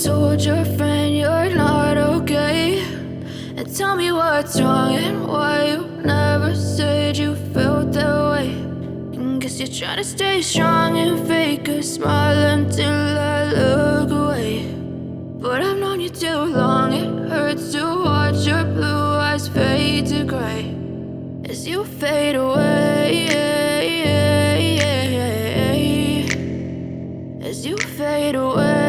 told your friend you're not okay, and tell me what's wrong and why you never said you felt that way. And guess you're trying to stay strong and fake a smile until I look away. But I've known you too long, it hurts to watch your blue eyes fade to gray as you fade away, as you fade away.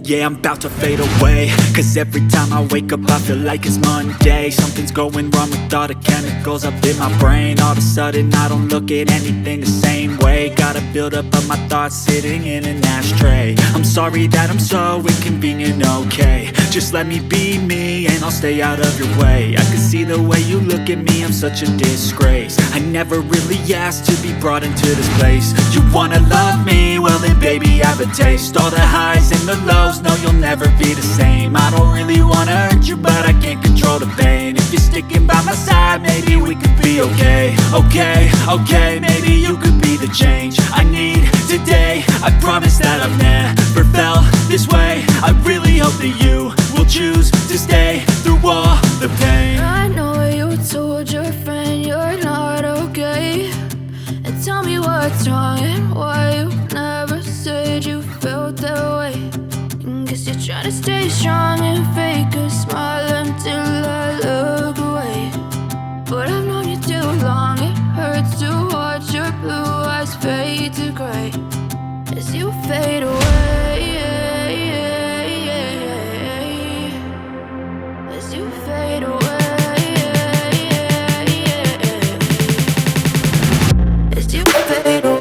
Yeah, I'm about to fade away, cause every time I wake up I feel like it's Monday. Something's going wrong with all the chemicals up in my brain. All of a sudden I don't look at anything the same way. Gotta build up of my thoughts sitting in an ashtray. I'm sorry that I'm so inconvenient, okay. Just let me be me and I'll stay out of your way. I can see the way you look at me, I'm such a disgrace. I never really asked to be brought into this place. You wanna love me? Well then baby have a taste. All the highs and the lows, no you'll never be the same. I don't really wanna hurt you but I can't control the pain. If you're sticking by my side maybe we could be okay. Okay, maybe you could be the change I need today. I promise that I've never felt this way. I really hope that you will choose to stay through all the pain. I know you told your friend you're not okay, and tell me what's wrong and why you never said you felt that way. And guess you're trying to stay strong and fake a smile until I look away. But I've known you too long, it hurts to watch your blue eyes fade to gray as you fade away, as you fade away, as you fade away.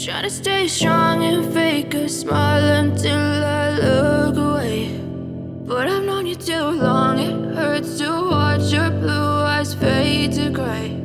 Try to stay strong and fake a smile until I look away. But I've known you too long, it hurts to watch your blue eyes fade to gray.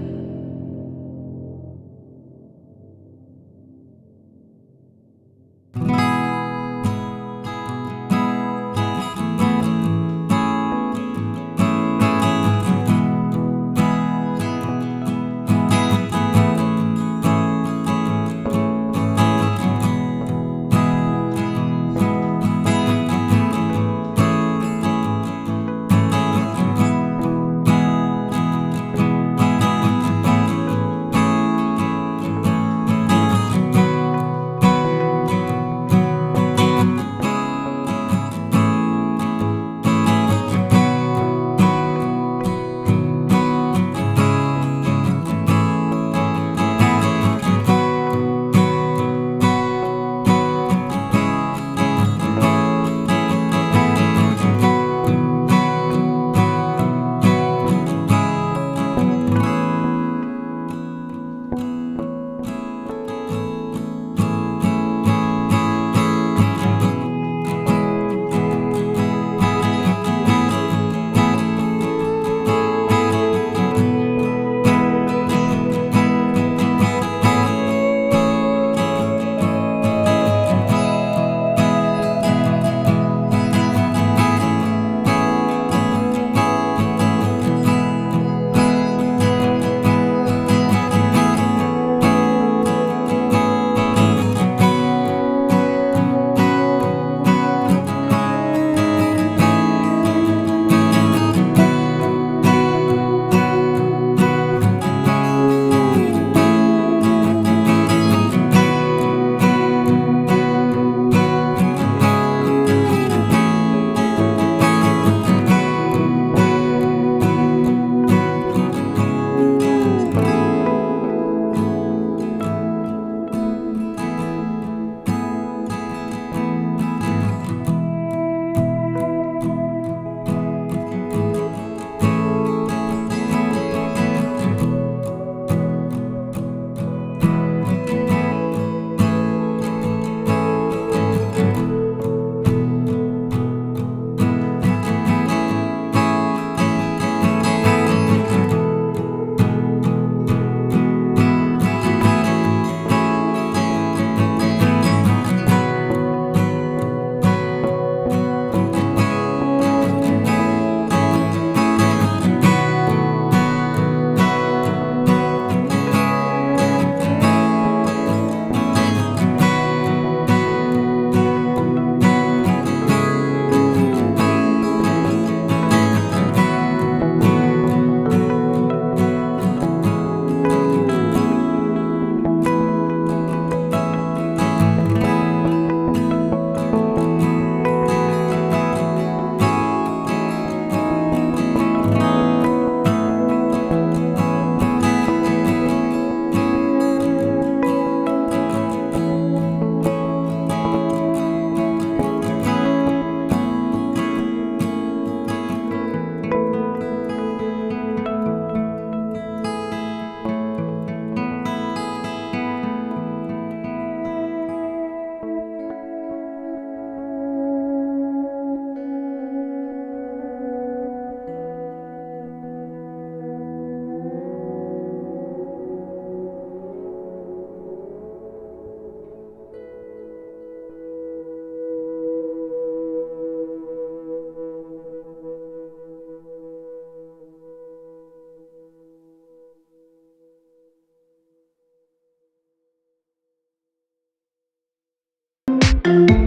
yeah.